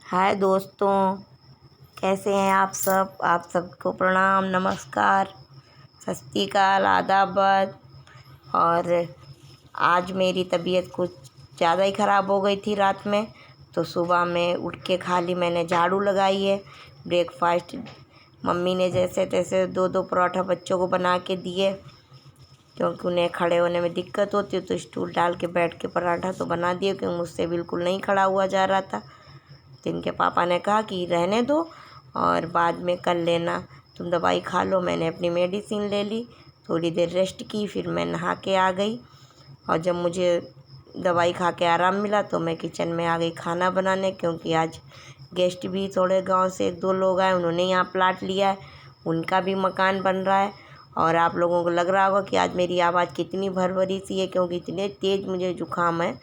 हाय दोस्तों, कैसे हैं आप सबको प्रणाम, नमस्कार, सत श्री अकाल, आदाब। और आज मेरी तबीयत कुछ ज़्यादा ही ख़राब हो गई थी रात में, तो सुबह में उठ के खाली मैंने झाड़ू लगाई है। ब्रेकफास्ट मम्मी ने जैसे तैसे दो दो पराठा बच्चों को बना के दिए, क्योंकि उन्हें खड़े होने में दिक्कत होती है, तो स्टूल डाल के बैठ के पराठा तो बना दिए, क्योंकि मुझसे बिल्कुल नहीं खड़ा हुआ जा रहा था। तो इनके पापा ने कहा कि रहने दो और बाद में कर लेना, तुम दवाई खा लो। मैंने अपनी मेडिसिन ले ली, थोड़ी देर रेस्ट की, फिर मैं नहा के आ गई। और जब मुझे दवाई खा के आराम मिला तो मैं किचन में आ गई खाना बनाने, क्योंकि आज गेस्ट भी थोड़े गांव से एक दो लोग आए, उन्होंने यहाँ प्लाट लिया है, उनका भी मकान बन रहा है। और आप लोगों को लग रहा होगा कि आज मेरी आवाज़ कितनी भरभरी सी है, क्योंकि इतने तेज़ मुझे जुकाम है,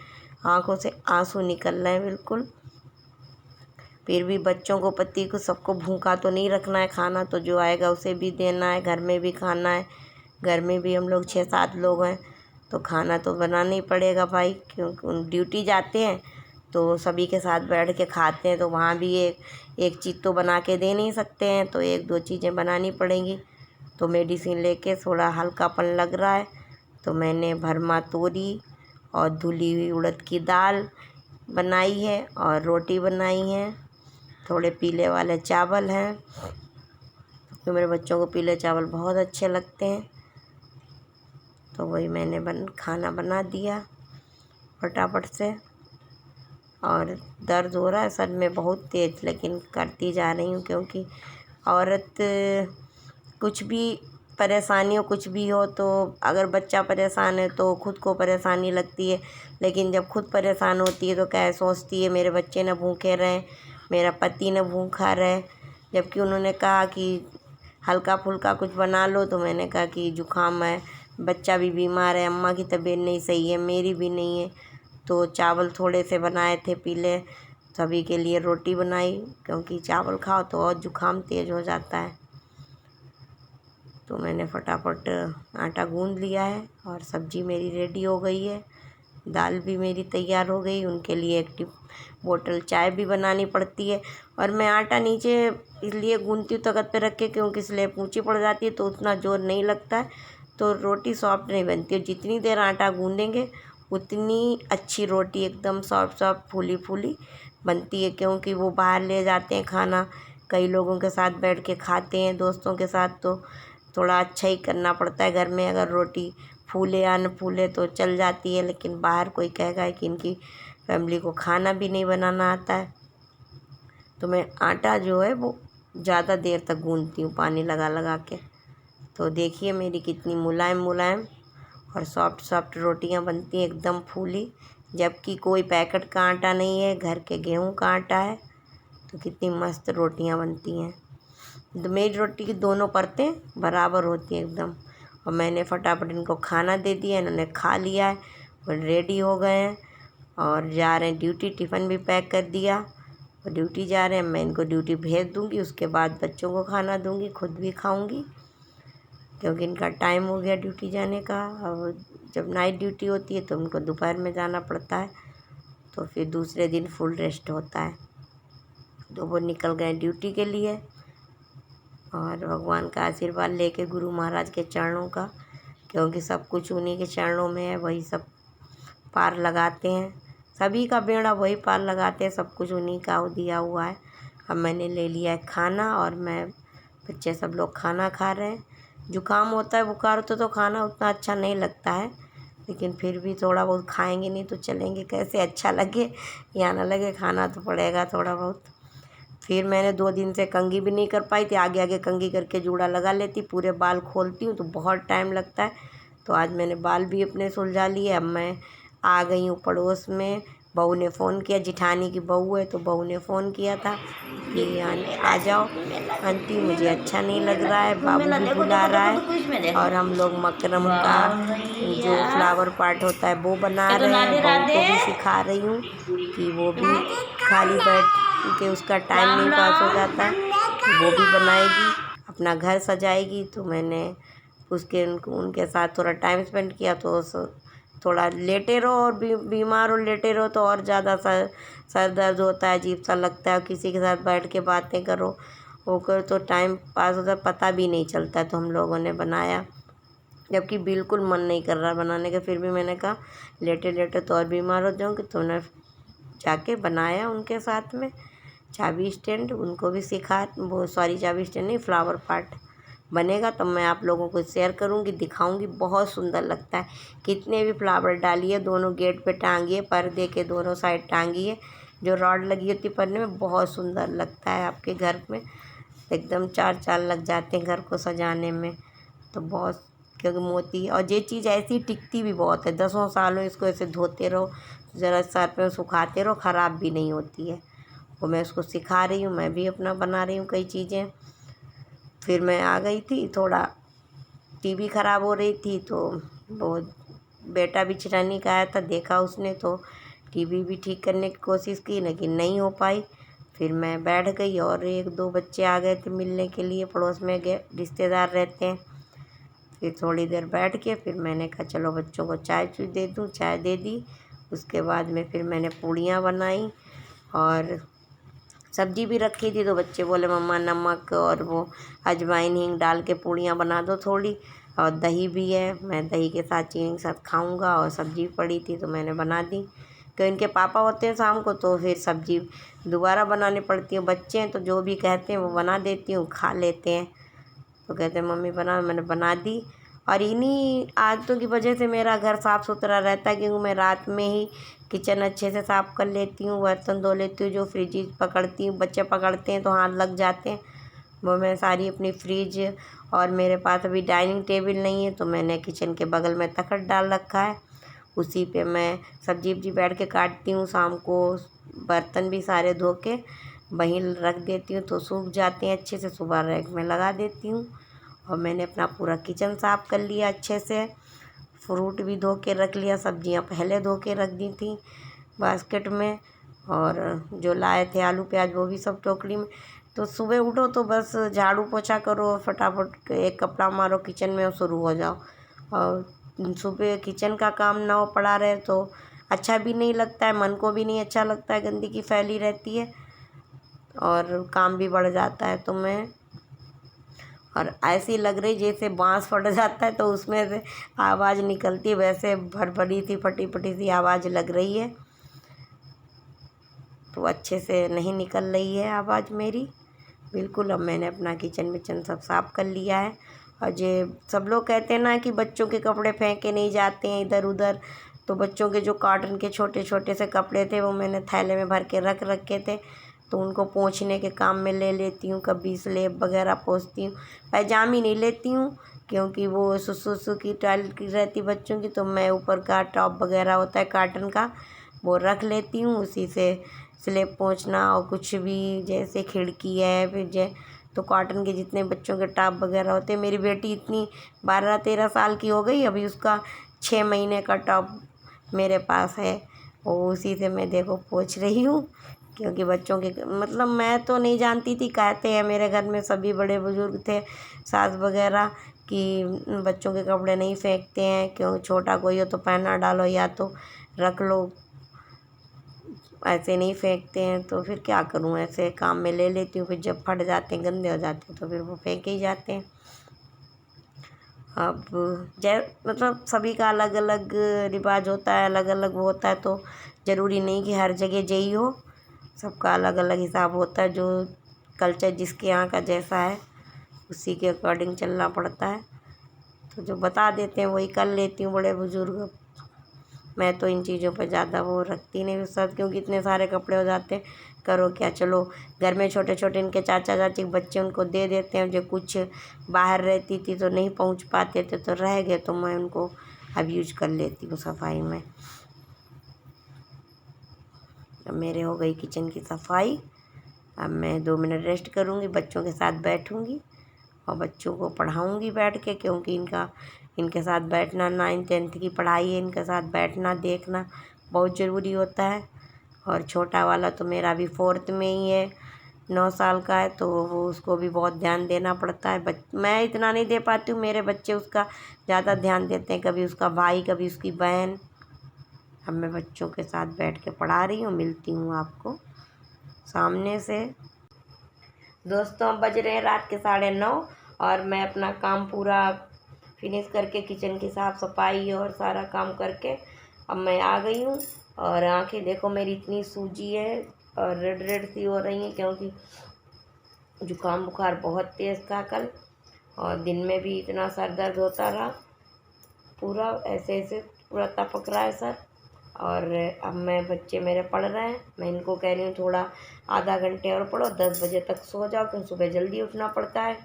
आंखों से आंसू निकल रहे हैं बिल्कुल। फिर भी बच्चों को, पति को, सबको भूखा तो नहीं रखना है, खाना तो जो आएगा उसे भी देना है, घर में भी खाना है। घर में भी हम लोग 6-7 लोग हैं, तो खाना तो बनाना ही पड़ेगा भाई, क्योंकि उन ड्यूटी जाते हैं तो सभी के साथ बैठ के खाते हैं, तो वहाँ भी एक चीज़ तो बना के दे नहीं सकते हैं, तो एक दो चीज़ें बनानी पड़ेंगी। तो मेडिसिन लेके थोड़ा हल्कापन लग रहा है, तो मैंने भरमा तोरी और धुली हुई उड़द की दाल बनाई है और रोटी बनाई है। थोड़े पीले वाले चावल हैं, तो मेरे बच्चों को पीले चावल बहुत अच्छे लगते हैं, तो वही मैंने खाना बना दिया फटाफट से। और दर्द हो रहा है सर में बहुत तेज़, लेकिन करती जा रही हूँ, क्योंकि औरत कुछ भी परेशानी हो, कुछ भी हो, तो अगर बच्चा परेशान है तो खुद को परेशानी लगती है, लेकिन जब खुद परेशान होती है तो क्या सोचती है मेरे बच्चे न भूखे रहें, मेरा पति न भूखा रहे। जबकि उन्होंने कहा कि हल्का फुल्का कुछ बना लो, तो मैंने कहा कि जुकाम है, बच्चा भी बीमार है, अम्मा की तबीयत नहीं सही है, मेरी भी नहीं है, तो चावल थोड़े से बनाए थे पीले, सभी के लिए रोटी बनाई, क्योंकि चावल खाओ तो और जुकाम तेज़ हो जाता है। तो मैंने फटाफट आटा गूँध लिया है और सब्ज़ी मेरी रेडी हो गई है, दाल भी मेरी तैयार हो गई। उनके लिए एक बोतल चाय भी बनानी पड़ती है, और मैं आटा नीचे इसलिए गूँधती हूँ तख्त पे रख के, क्योंकि स्लेब ऊँची पड़ जाती है तो उतना जोर नहीं लगता है, तो रोटी सॉफ्ट नहीं बनती है। जितनी देर आटा गूँधेंगे उतनी अच्छी रोटी एकदम सॉफ्ट सॉफ्ट फूली फूली बनती है, क्योंकि वो बाहर ले जाते हैं खाना, कई लोगों के साथ बैठ के खाते हैं दोस्तों के साथ, तो थोड़ा अच्छा ही करना पड़ता है। घर में अगर रोटी फूले या न फूले तो चल जाती है, लेकिन बाहर कोई कहेगा कि इनकी फैमिली को खाना भी नहीं बनाना आता है। तो मैं आटा जो है वो ज़्यादा देर तक गूँधती हूँ पानी लगा लगा के। तो देखिए मेरी कितनी मुलायम मुलायम और सॉफ्ट सॉफ्ट रोटियां बनती हैं, एकदम फूली, जबकि कोई पैकेट का आटा नहीं है, घर के गेहूं का आटा है, तो कितनी मस्त रोटियां बनती हैं। तो मेरी रोटी की दोनों परतें बराबर होती हैं एकदम। और मैंने फटाफट इनको खाना दे दिया, इन्होंने खा लिया है, और रेडी हो गए हैं और जा रहे हैं ड्यूटी। टिफ़िन भी पैक कर दिया और ड्यूटी जा रहे हैं। मैं इनको ड्यूटी भेज दूँगी, उसके बाद बच्चों को खाना दूँगी, खुद भी खाऊँगी, क्योंकि इनका टाइम हो गया ड्यूटी जाने का। और जब नाइट ड्यूटी होती है तो उनको दोपहर में जाना पड़ता है, तो फिर दूसरे दिन फुल रेस्ट होता है। तो वो निकल गए ड्यूटी के लिए, और भगवान का आशीर्वाद लेके, गुरु महाराज के चरणों का, क्योंकि सब कुछ उन्हीं के चरणों में है, वही सब पार लगाते हैं, सभी का बेड़ा वही पार लगाते हैं, सब कुछ उन्हीं का दिया हुआ है। अब मैंने ले लिया है खाना, और मैं, बच्चे सब लोग खाना खा रहे हैं। जुकाम होता है, बुखार होता है, तो खाना उतना अच्छा नहीं लगता है, लेकिन फिर भी थोड़ा बहुत खाएंगे, नहीं तो चलेंगे कैसे, अच्छा लगे या ना लगे, खाना तो पड़ेगा थोड़ा बहुत। फिर मैंने 2 दिन से कंघी भी नहीं कर पाई थी, आगे आगे कंघी करके जूड़ा लगा लेती, पूरे बाल खोलती हूँ तो बहुत टाइम लगता है, तो आज मैंने बाल भी अपने सुलझा लिए। अब मैं आ गई हूँ पड़ोस में, बहू ने फ़ोन किया, जिठानी की बहू है, तो बहू ने फ़ोन किया था कि आ जाओ आंटी, मुझे अच्छा नहीं लग रहा है, बाबू भी बुला रहा है, और हम लोग मकरम का जो फ्लावर पार्ट होता है वो बना रहे हैं। बहू को भी सिखा रही हूँ कि वो भी खाली बैठ के उसका टाइम नहीं पास हो जाता, वो भी बनाएगी, अपना घर सजाएगी। तो मैंने उनके साथ थोड़ा टाइम स्पेंड किया, तो थोड़ा लेटे रहो और बीमार हो लेटे रहो तो और ज़्यादा सर दर्द होता है, अजीब सा लगता है। किसी के साथ बैठ के बातें करो वो करो तो टाइम पास होता है, पता भी नहीं चलता। तो हम लोगों ने बनाया, जबकि बिल्कुल मन नहीं कर रहा बनाने का, फिर भी मैंने कहा लेटे लेटे तो और बीमार हो जाऊँगी, तो उन्हें जाके बनाया उनके साथ में चाबी स्टैंड। उनको भी सिखा, वो सॉरी चाबी स्टैंड नहीं, फ्लावर पॉट बनेगा तो मैं आप लोगों को शेयर करूँगी, दिखाऊँगी। बहुत सुंदर लगता है। कितने भी फ्लावर डालिए, दोनों गेट पे टांगिए, पर्दे के दोनों साइड टांगिए, जो रॉड लगी होती पन्ने में, बहुत सुंदर लगता है। आपके घर में एकदम चार चांद लग जाते हैं घर को सजाने में। तो बहुत, क्योंकि मोती और ये चीज़ ऐसी टिकती भी बहुत है, 10 सालों इसको ऐसे धोते रहो, ज़रा सर पे सुखाते रहो, ख़राब भी नहीं होती है। वो मैं उसको सिखा रही हूँ, मैं भी अपना बना रही हूँ कई चीज़ें। फिर मैं आ गई थी, थोड़ा टीवी ख़राब हो रही थी, तो वो बेटा भी चिरानी का आया था, देखा उसने तो टीवी भी ठीक करने की कोशिश की, लेकिन नहीं हो पाई। फिर मैं बैठ गई और 1-2 बच्चे आ गए थे मिलने के लिए, पड़ोस में गए रिश्तेदार रहते हैं। फिर थोड़ी देर बैठ के फिर मैंने कहा चलो बच्चों को चाय चूय दे दूँ, चाय दे दी। उसके बाद में फिर मैंने पूड़ियाँ बनाई और सब्जी भी रखी थी, तो बच्चे बोले मम्मा नमक और वो अजवाइन हींग डाल के पूड़ियाँ बना दो थोड़ी, और दही भी है, मैं दही के साथ चीनी के साथ खाऊंगा, और सब्जी पड़ी थी तो मैंने बना दी। तो इनके पापा होते हैं शाम को, तो फिर सब्जी दोबारा बनानी पड़ती है। बच्चे हैं तो जो भी कहते हैं वो बना देती हूँ, खा लेते हैं। तो कहते हैं मम्मी बना, मैंने बना दी। और इन्हीं आदतों की वजह से मेरा घर साफ़ सुथरा रहता है, क्योंकि मैं रात में ही किचन अच्छे से साफ़ कर लेती हूँ, बर्तन धो लेती हूँ। जो फ्रिज पकड़ती हूँ, बच्चे पकड़ते हैं तो हाथ लग जाते हैं, वो मैं सारी अपनी फ्रिज, और मेरे पास अभी डाइनिंग टेबल नहीं है तो मैंने किचन के बगल में तखत डाल रखा है, उसी पे मैं सब्जी वब्जी बैठ के काटती हूँ। शाम को बर्तन भी सारे धो के वहीं रख देती हूँ तो सूख जाते हैं अच्छे से, सुबह रैक में लगा देती हूँ। और मैंने अपना पूरा किचन साफ़ कर लिया अच्छे से, फ्रूट भी धो के रख लिया, सब्जियां पहले धो के रख दी थी बास्केट में, और जो लाए थे आलू प्याज वो भी सब टोकरी में। तो सुबह उठो तो बस झाड़ू पोछा करो, फटाफट एक कपड़ा मारो किचन में और शुरू हो जाओ। और सुबह किचन का काम ना हो पड़ा रहे तो अच्छा भी नहीं लगता है, मन को भी नहीं अच्छा लगता है, गंदगी फैली रहती है और काम भी बढ़ जाता है। तो मैं, और ऐसी लग रही जैसे बांस फट जाता है तो उसमें से आवाज़ निकलती है, वैसे भड़बड़ी सी फटी फटी सी आवाज़ लग रही है। तो अच्छे से नहीं निकल रही है आवाज़ मेरी बिल्कुल। अब मैंने अपना किचन विचन सब साफ़ कर लिया है। और ये सब लोग कहते हैं ना कि बच्चों के कपड़े फेंके नहीं जाते हैं इधर उधर, तो बच्चों के जो कॉटन के छोटे छोटे से कपड़े थे वो मैंने थैले में भर के रख रखे थे, तो उनको पोंछने के काम में ले लेती हूँ। कभी स्लेब वगैरह पोंछती हूँ, पैजामी नहीं लेती हूँ क्योंकि वो सुसु की टाइल की रहती बच्चों की, तो मैं ऊपर का टॉप वगैरह होता है काटन का वो रख लेती हूँ, उसी से स्लेब पोंछना। और कुछ भी जैसे खिड़की है फिर तो कॉटन के जितने बच्चों के टॉप वगैरह होते हैं, मेरी बेटी इतनी 12-13 साल की हो गई, अभी उसका 6 महीने का टॉप मेरे पास है, और उसी से मैं देखो पोंछ रही हूँ। क्योंकि बच्चों के मतलब मैं तो नहीं जानती थी, कहते हैं मेरे घर में सभी बड़े बुजुर्ग थे, सास वगैरह, कि बच्चों के कपड़े नहीं फेंकते हैं, क्यों छोटा कोई हो तो पहना डालो या तो रख लो, ऐसे नहीं फेंकते हैं। तो फिर क्या करूं, ऐसे काम में ले लेती हूँ, फिर जब फट जाते हैं गंदे हो जाते हैं तो फिर वो फेंके ही जाते हैं। अब मतलब सभी का अलग अलग रिवाज होता है, अलग अलग वो होता है, तो ज़रूरी नहीं कि हर जगह यही हो, सबका अलग अलग हिसाब होता है। जो कल्चर जिसके यहाँ का जैसा है उसी के अकॉर्डिंग चलना पड़ता है। तो जो बता देते हैं वही कर लेती हूँ बड़े बुजुर्ग। मैं तो इन चीज़ों पर ज़्यादा वो रखती नहीं विश्वास, क्योंकि इतने सारे कपड़े हो जाते हैं, करो क्या। चलो घर में छोटे छोटे इनके चाचा चाची के बच्चे उनको दे देते हैं, जो कुछ बाहर रहती थी तो नहीं पहुंच पाते थे तो रह गए, तो मैं उनको अब यूज कर लेती हूँ सफाई में। अब मेरे हो गई किचन की सफाई, अब मैं 2 मिनट रेस्ट करूँगी, बच्चों के साथ बैठूँगी और बच्चों को पढ़ाऊँगी बैठ के, क्योंकि इनके साथ बैठना 9th-10th की पढ़ाई है, इनके साथ बैठना देखना बहुत ज़रूरी होता है। और छोटा वाला तो मेरा अभी 4th में ही है, 9 साल का है, तो वो उसको भी बहुत ध्यान देना पड़ता है। मैं इतना नहीं दे पाती हूँ, मेरे बच्चे उसका ज़्यादा ध्यान देते हैं, कभी उसका भाई कभी उसकी बहन, अब मैं बच्चों के साथ बैठ के पढ़ा रही हूँ। मिलती हूँ आपको सामने से। दोस्तों अब बज रहे हैं रात के 9:30 और मैं अपना काम पूरा फिनिश करके किचन की साफ़ सफाई और सारा काम करके अब मैं आ गई हूँ। और आंखें देखो मेरी इतनी सूजी है और रेड रेड सी हो रही हैं, क्योंकि जुकाम बुखार बहुत तेज़ था कल और दिन में भी इतना सर दर्द होता रहा। पूरा ऐसे ऐसे पूरा तपक रहा है सर। और अब मैं बच्चे मेरे पढ़ रहे हैं, मैं इनको कह रही हूँ थोड़ा आधा घंटे और पढ़ो, 10 बजे तक सो जाओ, क्योंकि सुबह जल्दी उठना पड़ता है।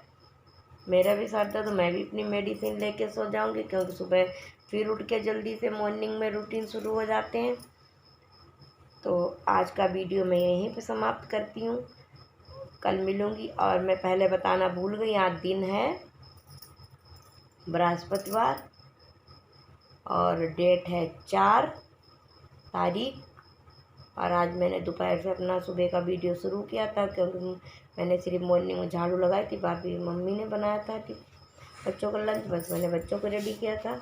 मेरा भी सर दर्द, तो मैं भी अपनी मेडिसिन लेके सो जाऊंगी, क्योंकि सुबह फिर उठ के जल्दी से मॉर्निंग में रूटीन शुरू हो जाते हैं। तो आज का वीडियो मैं यहीं पे समाप्त करती हूँ, कल मिलूँगी। और मैं पहले बताना भूल गई, आज दिन है बृहस्पतिवार और डेट है 4 तारीख। और आज मैंने दोपहर से अपना सुबह का वीडियो शुरू किया था, क्योंकि मैंने सिर्फ मॉर्निंग में झाड़ू लगाई थी, बाकी मम्मी ने बनाया था कि बच्चों का लंच, बस मैंने बच्चों को रेडी किया था,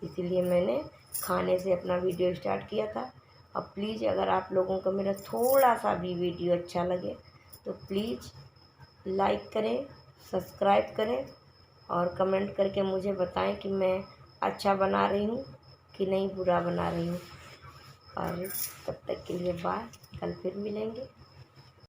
इसीलिए मैंने खाने से अपना वीडियो स्टार्ट किया था। अब प्लीज़ अगर आप लोगों को मेरा थोड़ा सा भी वीडियो अच्छा लगे तो प्लीज़ लाइक करें, सब्सक्राइब करें और कमेंट करके मुझे बताएं कि मैं अच्छा बना रही हूँ कि नहीं बुरा बना रही हूँ। और तब तक के लिए बाय, कल फिर मिलेंगे।